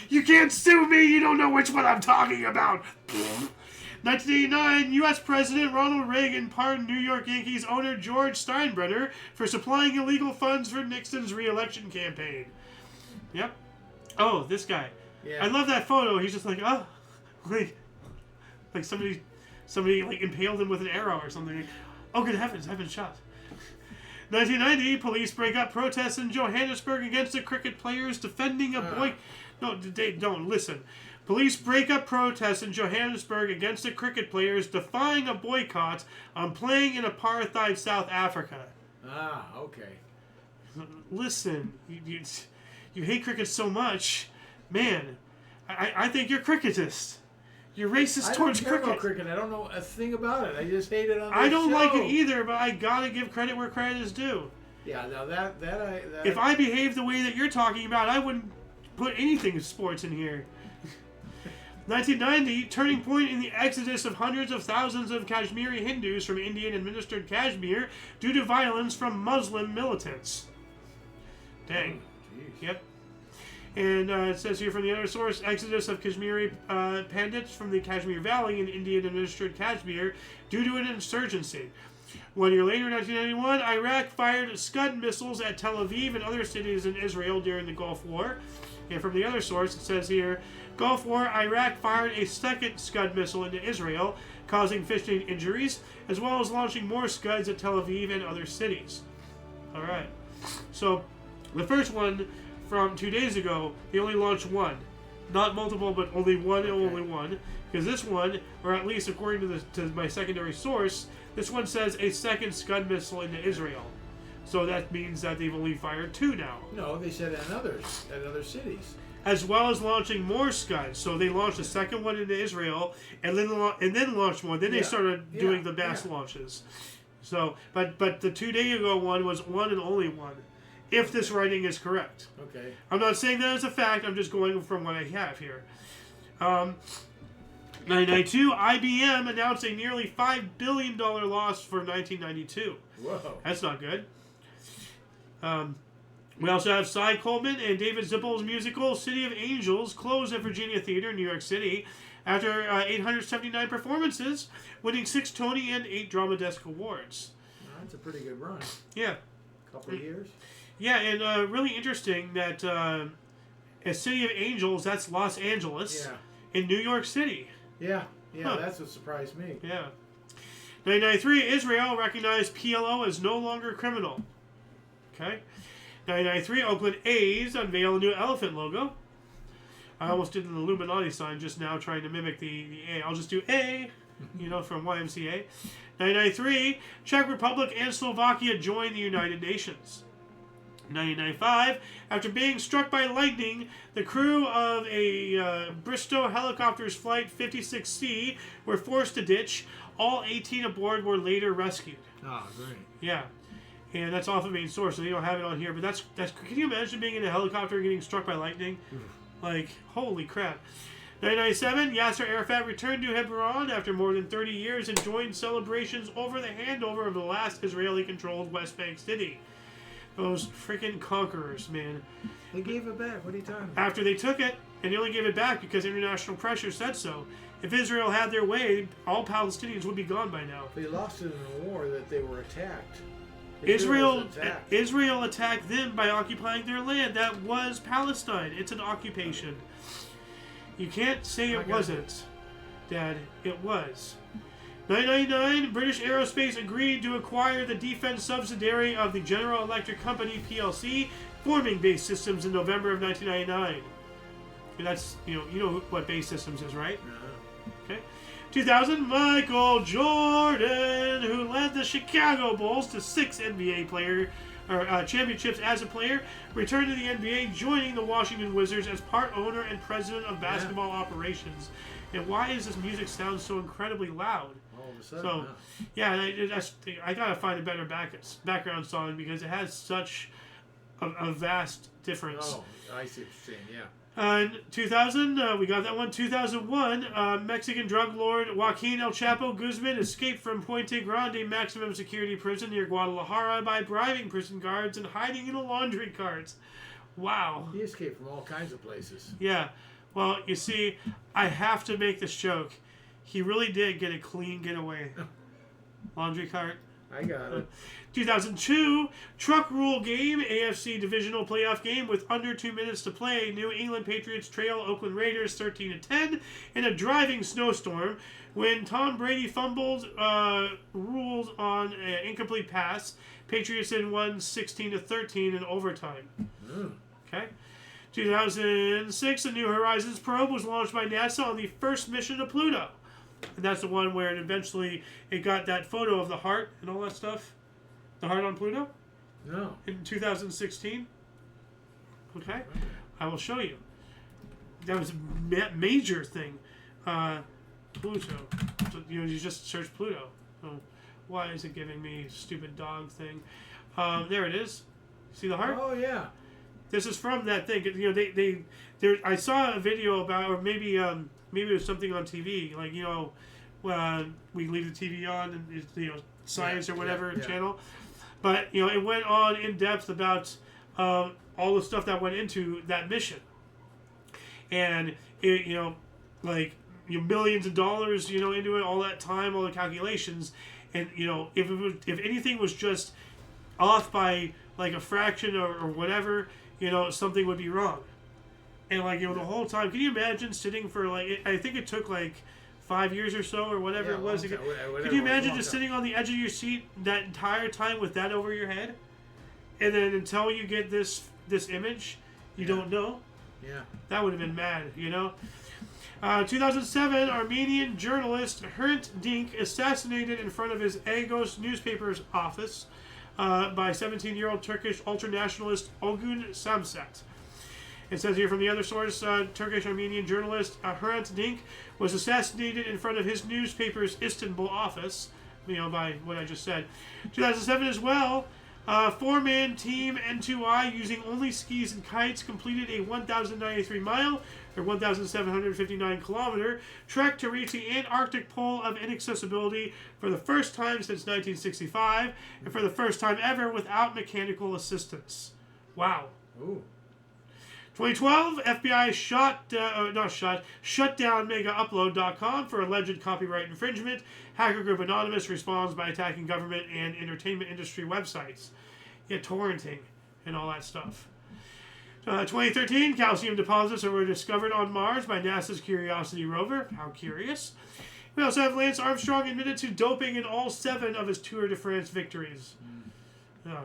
You can't sue me, you don't know which one I'm talking about. 1989, U.S. President Ronald Reagan pardoned New York Yankees owner George Steinbrenner for supplying illegal funds for Nixon's re-election campaign. Yep. Oh, this guy. Yeah. I love that photo. He's just like, oh, like somebody like impaled him with an arrow or something. Oh, good heavens, I've been shot. 1990, police break up protests in Johannesburg against the cricket players defending a boy. No, they don't listen. Police break up protests in Johannesburg against the cricket players defying a boycott on playing in apartheid South Africa. Ah, okay. Listen, you hate cricket so much, man. I think you're cricketist. You're racist towards cricket. I don't care about cricket. I don't know a thing about it. I just hate it on I don't show. like it either, but I gotta give credit where credit is due. Yeah, now that if I behaved the way that you're talking about, I wouldn't put anything in sports in here. 1990, turning point in the exodus of hundreds of thousands of Kashmiri Hindus from Indian-administered Kashmir due to violence from Muslim militants. Dang. Jeez. Yep. And it says here from the other source, exodus of Kashmiri Pandits from the Kashmir Valley in Indian-administered Kashmir due to an insurgency. 1 year later, 1991, Iraq fired Scud missiles at Tel Aviv and other cities in Israel during the Gulf War. And from the other source, it says here, Gulf War, Iraq fired a second Scud missile into Israel, causing 15 injuries, as well as launching more Scuds at Tel Aviv and other cities. All right. So, the first one from 2 days ago, they only launched one. Not multiple, but only one and only one. Because this one, or at least according to my secondary source, this one says a second Scud missile into Israel. So that means that they've only fired 2 now. No, they said at other cities. As well as launching more Scuds. So they launched a second one into Israel, and then launched one. Then they started doing the mass launches. So, but the 2 day ago one was one and only one. If this writing is correct. Okay. I'm not saying that as a fact. I'm just going from what I have here. 1992, IBM announced a nearly $5 billion loss for 1992. Whoa. That's not good. We also have Cy Coleman and David Zippel's musical City of Angels closed at Virginia Theater in New York City after 879 performances, winning 6 Tony and 8 Drama Desk Awards. That's a pretty good run. Yeah. Couple of years. Yeah, and really interesting that a City of Angels, that's Los Angeles, in New York City. Yeah, that's what surprised me. Yeah. 1993, Israel recognized PLO as no longer criminal. Okay. 1993, Oakland A's unveil a new elephant logo. I almost did an Illuminati sign just now trying to mimic the A. I'll just do A, from YMCA. 1993, Czech Republic and Slovakia joined the United Nations. 1995, after being struck by lightning, the crew of a Bristow helicopter's Flight 56C were forced to ditch. All 18 aboard were later rescued. Oh, great. Yeah. And that's off the main source, so they don't have it on here. But that's can you imagine being in a helicopter and getting struck by lightning? Like, holy crap. 1997, Yasser Arafat returned to Hebron after more than 30 years and joined celebrations over the handover of the last Israeli-controlled West Bank city. Those freaking conquerors, man. They gave it back. What are you talking about? After they took it, and they only gave it back because international pressure said so. If Israel had their way, all Palestinians would be gone by now. They lost it in the war that they were attacked. Israel attacked them by occupying their land. That was Palestine. It's an occupation. You can't say it wasn't, Dad. It was. 1999, British Aerospace agreed to acquire the defense subsidiary of the General Electric Company plc, forming Base Systems in November of 1999. And that's you know what Base Systems is, right? Okay. 2000, Michael Jordan, who led the Chicago Bulls to 6 NBA championships as a player, returned to the NBA, joining the Washington Wizards as part owner and president of basketball operations. And why does this music sound so incredibly loud? All of a sudden, I gotta find a better background song because it has such a vast difference. Oh, I see what you're saying, yeah. 2000, we got that one. 2001, Mexican drug lord Joaquin El Chapo Guzman escaped from Puente Grande maximum security prison near Guadalajara by bribing prison guards and hiding in a laundry cart. Wow. He escaped from all kinds of places. Yeah. Well, you see, I have to make this joke. He really did get a clean getaway. Laundry cart. I got it. 2002, truck rule game, AFC divisional playoff game with under 2 minutes to play. New England Patriots trail Oakland Raiders 13-10 in a driving snowstorm when Tom Brady fumbled rules on an incomplete pass. Patriots then won 16-13 in overtime. Okay. 2006, the New Horizons probe was launched by NASA on the first mission to Pluto. And that's the one where eventually it got that photo of the heart and all that stuff. The heart on Pluto? No. In 2016. Okay. I will show you. That was a major thing. Pluto. So, you just search Pluto. So why is it giving me stupid dog thing? There it is. See the heart? Oh, yeah. This is from that thing. You know, I saw a video about, or maybe it was something on TV. Like, you know, we leave the TV on and it's, you know, science or whatever channel. But, you know, it went on in depth about all the stuff that went into that mission. And, it, you know, like, you know, millions of dollars, you know, into it, all that time, all the calculations. And, you know, if anything was just off by, like, a fraction or whatever, you know, something would be wrong. And, like, you know, the whole time, can you imagine sitting for, like, I think it took, like, 5 years or so, or whatever it was. Can you imagine just sitting on the edge of your seat that entire time with that over your head? And then until you get this image, you don't know? Yeah. That would have been mad, you know? 2007, Armenian journalist Hrant Dink assassinated in front of his Agos newspaper's office by 17-year-old Turkish ultranationalist Ogun Samsat. It says here from the other source, Turkish-Armenian journalist Hrant Dink was assassinated in front of his newspaper's Istanbul office, you know, by what I just said. 2007 as well, four-man team N2I using only skis and kites completed a 1,093 mile, or 1,759 kilometer, trek to reach the Antarctic pole of inaccessibility for the first time since 1965, and for the first time ever without mechanical assistance. Wow. Ooh. 2012, FBI shut down megaupload.com for alleged copyright infringement. Hacker group Anonymous responds by attacking government and entertainment industry websites. Yeah, torrenting and all that stuff. 2013, calcium deposits were discovered on Mars by NASA's Curiosity rover. How curious. We also have Lance Armstrong admitted to doping in all 7 of his Tour de France victories. I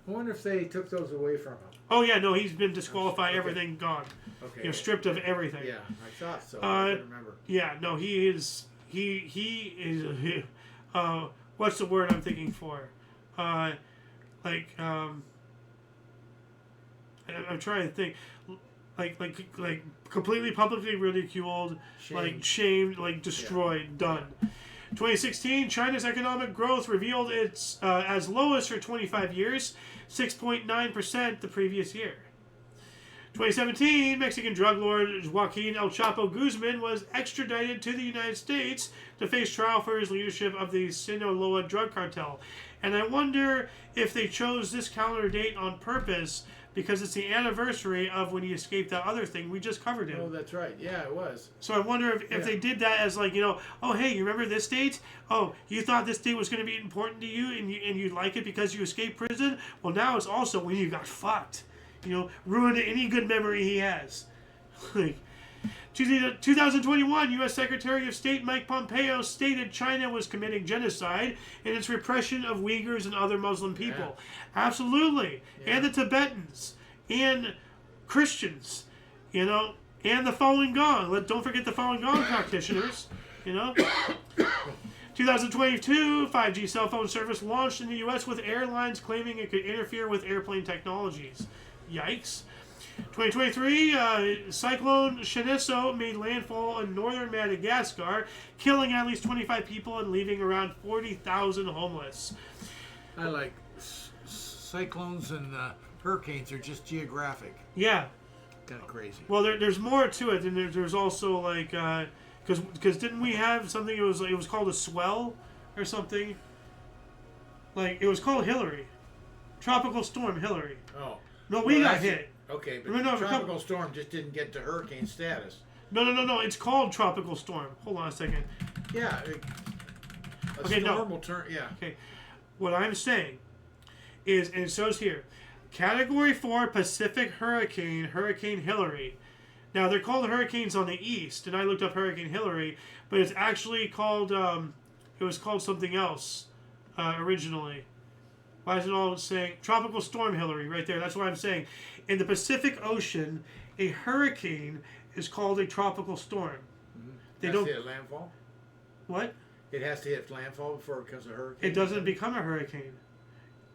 wonder if they took those away from him. Oh, yeah, no, he's been disqualified, Okay. everything gone. Okay. You know, stripped of everything. Yeah, I thought so. I can't remember. Yeah, no, he is, what's the word I'm thinking for? I'm trying to think. Like completely publicly ridiculed, shamed, destroyed, done. 2016, China's economic growth revealed its as lowest for 25 years, 6.9% the previous year. 2017, Mexican drug lord Joaquin El Chapo Guzman was extradited to the United States to face trial for his leadership of the Sinaloa drug cartel. And I wonder if they chose this calendar date on purpose because it's the anniversary of when he escaped that other thing. We just covered it. Oh, that's right. Yeah, it was. So I wonder if they did that as like, you know, oh, hey, you remember this date? Oh, you thought this date was going to be important to you and you'd like it because you escaped prison? Well, now it's also when you got fucked. You know, ruined any good memory he has. 2021, U.S. Secretary of State Mike Pompeo stated China was committing genocide in its repression of Uyghurs and other Muslim people. Yeah. Absolutely. Yeah. And the Tibetans. And Christians. You know, and the Falun Gong. Don't forget the Falun Gong practitioners. You know. 2022, 5G cell phone service launched in the U.S. with airlines claiming it could interfere with airplane technologies. Yikes. 2023, Cyclone Shiniso made landfall in northern Madagascar, killing at least 25 people and leaving around 40,000 homeless. I like cyclones and hurricanes are just geographic. Yeah. Kind of crazy. Well, there's more to it, and there's also like, because didn't we have something? It was called a swell or something. Like it was called Hillary, tropical storm Hillary. Oh. No, we got hit. Okay, but the tropical storm just didn't get to hurricane status. No. It's called tropical storm. Hold on a second. Yeah. Storm will turn. Yeah. Okay. What I'm saying is, and it shows here, Category 4 Pacific Hurricane, Hurricane Hillary. Now they're called hurricanes on the east, and I looked up Hurricane Hillary, but it's actually called. It was called something else originally. Why is it all saying Tropical Storm Hillary right there? That's what I'm saying. In the Pacific Ocean, a hurricane is called a tropical storm. Mm-hmm. They don't hit landfall. What? It has to hit landfall before it becomes a hurricane. It doesn't become a hurricane.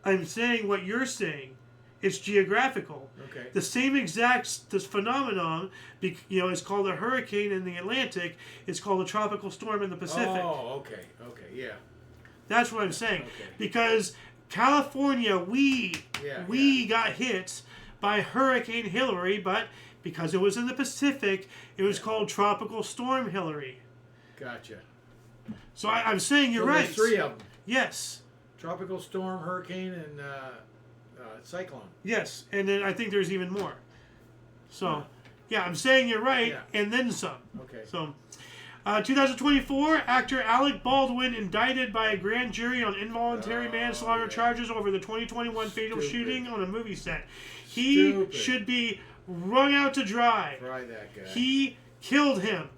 I'm saying what you're saying. It's geographical. Okay. The same exact this phenomenon, is called a hurricane in the Atlantic. It's called a tropical storm in the Pacific. Oh, okay, yeah. That's what I'm saying. Okay. Because California, we got hit, by Hurricane Hillary, but because it was in the Pacific, it was called Tropical Storm Hillary. Gotcha. So I'm saying you're So right. there's 3 of them. Yes. Tropical storm, hurricane, and cyclone. Yes, and then I think there's even more. So, yeah, I'm saying you're right, and then some. Okay. So, 2024, actor Alec Baldwin indicted by a grand jury on involuntary manslaughter charges over the 2021 fatal shooting on a movie set. He should be wrung out to dry. Try that guy. He killed him.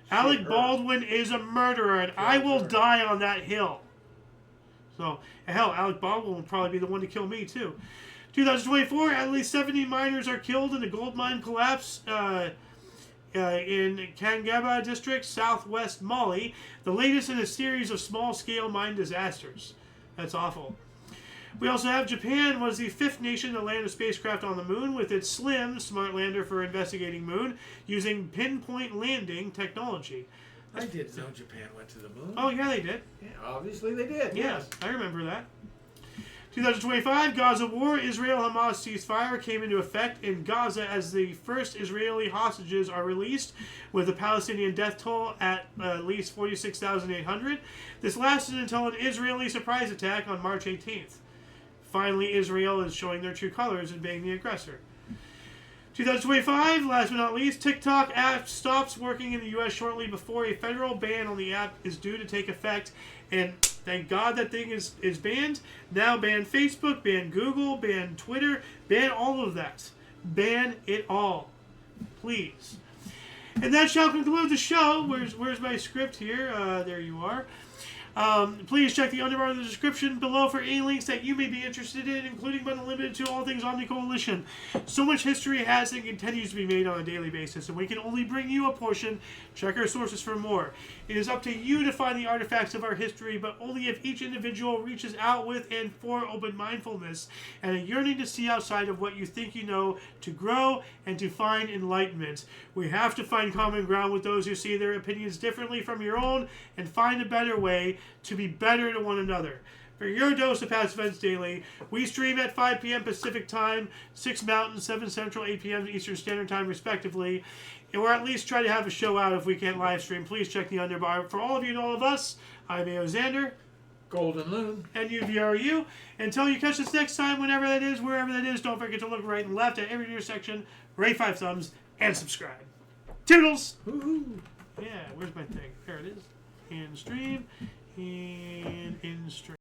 Alec Baldwin is a murderer, and I will die on that hill. So, hell, Alec Baldwin will probably be the one to kill me, too. 2024, at least 70 miners are killed in a gold mine collapse in Kangaba district, southwest Mali, the latest in a series of small-scale mine disasters. That's awful. We also have Japan was the 5th nation to land a spacecraft on the moon with its SLIM, smart lander for investigating moon, using pinpoint landing technology. I didn't know Japan went to the moon. Oh, yeah, they did. Yeah, obviously they did. Yeah, I remember that. 2025, Gaza war, Israel-Hamas ceasefire came into effect in Gaza as the first Israeli hostages are released, with the Palestinian death toll at least 46,800. This lasted until an Israeli surprise attack on March 18th. Finally, Israel is showing their true colors and being the aggressor. 2025, last but not least, TikTok app stops working in the U.S. shortly before a federal ban on the app is due to take effect. And thank God that thing is banned. Now ban Facebook, ban Google, ban Twitter, ban all of that. Ban it all. Please. And that shall conclude the show. Where's my script here? There you are. Please check the underbar in the description below for any links that you may be interested in, including but not limited to all things Omni Coalition. So much history has and continues to be made on a daily basis, and we can only bring you a portion. Check our sources for more. It is up to you to find the artifacts of our history, but only if each individual reaches out with and for open mindfulness and a yearning to see outside of what you think you know, to grow and to find enlightenment. We have to find common ground with those who see their opinions differently from your own and find a better way to be better to one another. For your dose of past events daily, we stream at 5 p.m. Pacific Time, 6 Mountain, 7 Central, 8 p.m. Eastern Standard Time, respectively. Or at least try to have a show out if we can't live stream. Please check the underbar. For all of you and all of us, I'm AO Xander. Golden Loon. And UVRU. Until you catch us next time, whenever that is, wherever that is, don't forget to look right and left at every intersection, rate 5 thumbs, and subscribe. Toodles! Woohoo! Yeah, where's my thing? There it is. In stream. And in stream.